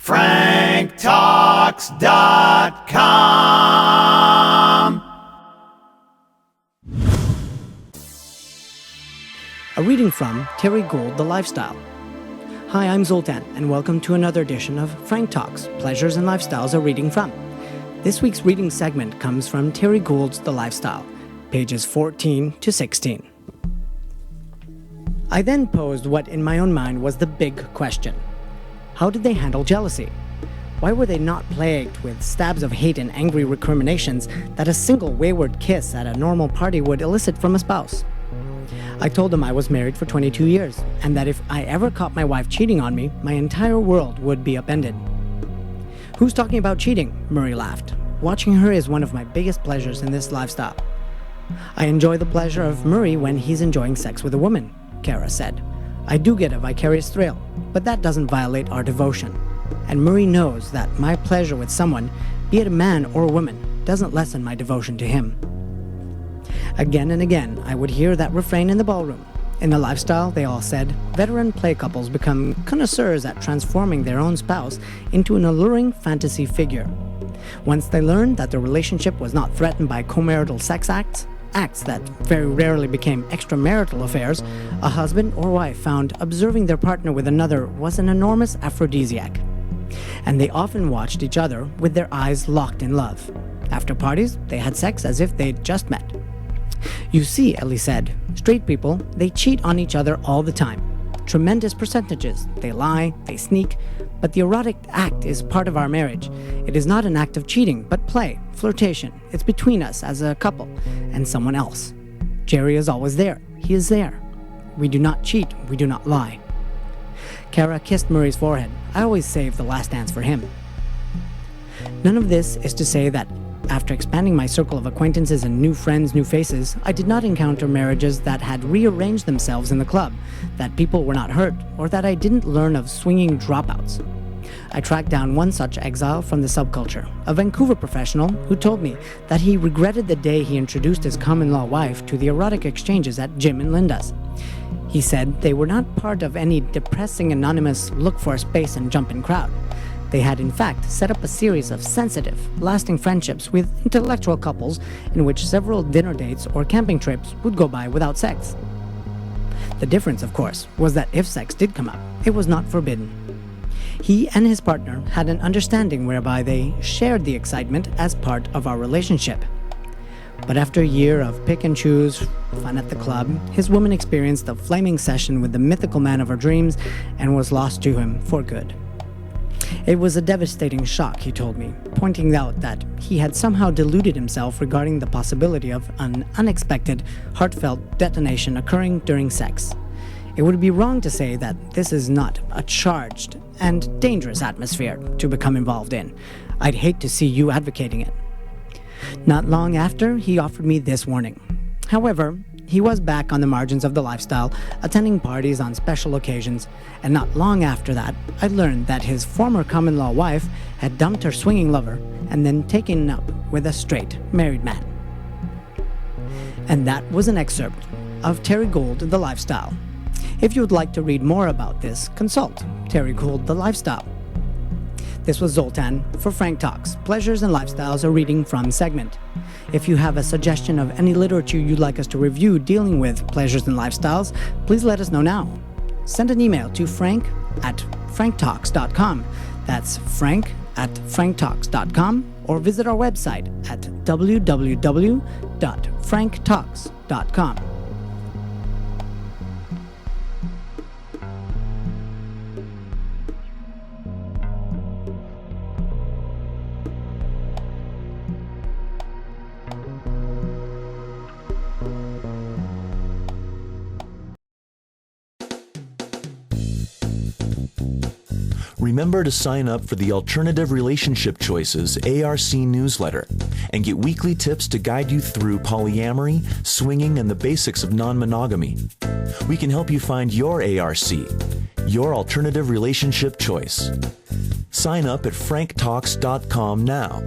franktalks.com. A reading from Terry Gould, The Lifestyle. Hi, I'm Zoltan, and welcome to another edition of Frank Talks, Pleasures and Lifestyles a Reading From. This week's reading segment comes from Terry Gould's The Lifestyle, pages 14 to 16. I then posed what in my own mind was the big question. How did they handle jealousy? Why were they not plagued with stabs of hate and angry recriminations that a single wayward kiss at a normal party would elicit from a spouse? I told them I was married for 22 years, and that if I ever caught my wife cheating on me, my entire world would be upended. Who's talking about cheating? Murray laughed. Watching her is one of my biggest pleasures in this lifestyle. I enjoy the pleasure of Murray when he's enjoying sex with a woman, Kara said. I do get a vicarious thrill, but that doesn't violate our devotion. And Murray knows that my pleasure with someone, be it a man or a woman, doesn't lessen my devotion to him. Again and again, I would hear that refrain in the ballroom. In the lifestyle, they all said, veteran play couples become connoisseurs at transforming their own spouse into an alluring fantasy figure. Once they learned that the relationship was not threatened by commarital sex acts that very rarely became extramarital affairs, a husband or wife found observing their partner with another was an enormous aphrodisiac. And they often watched each other with their eyes locked in love. After parties, they had sex as if they'd just met. You see, Ellie said, straight people, they cheat on each other all the time. Tremendous percentages. They lie, they sneak, but the erotic act is part of our marriage. It is not an act of cheating, but play, flirtation. It's between us as a couple and someone else. Jerry is always there. He is there. We do not cheat. We do not lie. Kara kissed Murray's forehead. I always save the last dance for him. None of this is to say that after expanding my circle of acquaintances and new friends, new faces, I did not encounter marriages that had rearranged themselves in the club, that people were not hurt, or that I didn't learn of swinging dropouts. I tracked down one such exile from the subculture, a Vancouver professional who told me that he regretted the day he introduced his common-law wife to the erotic exchanges at Jim and Linda's. He said they were not part of any depressing anonymous look-for-a-space and jump-in crowd. They had in fact set up a series of sensitive, lasting friendships with intellectual couples in which several dinner dates or camping trips would go by without sex. The difference, of course, was that if sex did come up, it was not forbidden. He and his partner had an understanding whereby they shared the excitement as part of our relationship. But after a year of pick and choose, fun at the club, his woman experienced a flaming session with the mythical man of her dreams and was lost to him for good. It was a devastating shock, he told me, pointing out that he had somehow deluded himself regarding the possibility of an unexpected, heartfelt detonation occurring during sex. It would be wrong to say that this is not a charged and dangerous atmosphere to become involved in. I'd hate to see you advocating it. Not long after, he offered me this warning. However, he was back on the margins of the lifestyle, attending parties on special occasions, and not long after that, I learned that his former common-law wife had dumped her swinging lover and then taken up with a straight, married man. And that was an excerpt of Terry Gould, The Lifestyle. If you would like to read more about this, consult Terry Gould, The Lifestyle. This was Zoltan for Frank Talks, Pleasures and Lifestyles, a reading from segment. If you have a suggestion of any literature you'd like us to review dealing with pleasures and lifestyles, please let us know now. Send an email to frank@franktalks.com. That's frank@franktalks.com, or visit our website at www.franktalks.com. Remember to sign up for the Alternative Relationship Choices ARC newsletter and get weekly tips to guide you through polyamory, swinging, and the basics of non-monogamy. We can help you find your ARC, your alternative relationship choice. Sign up at franktalks.com now.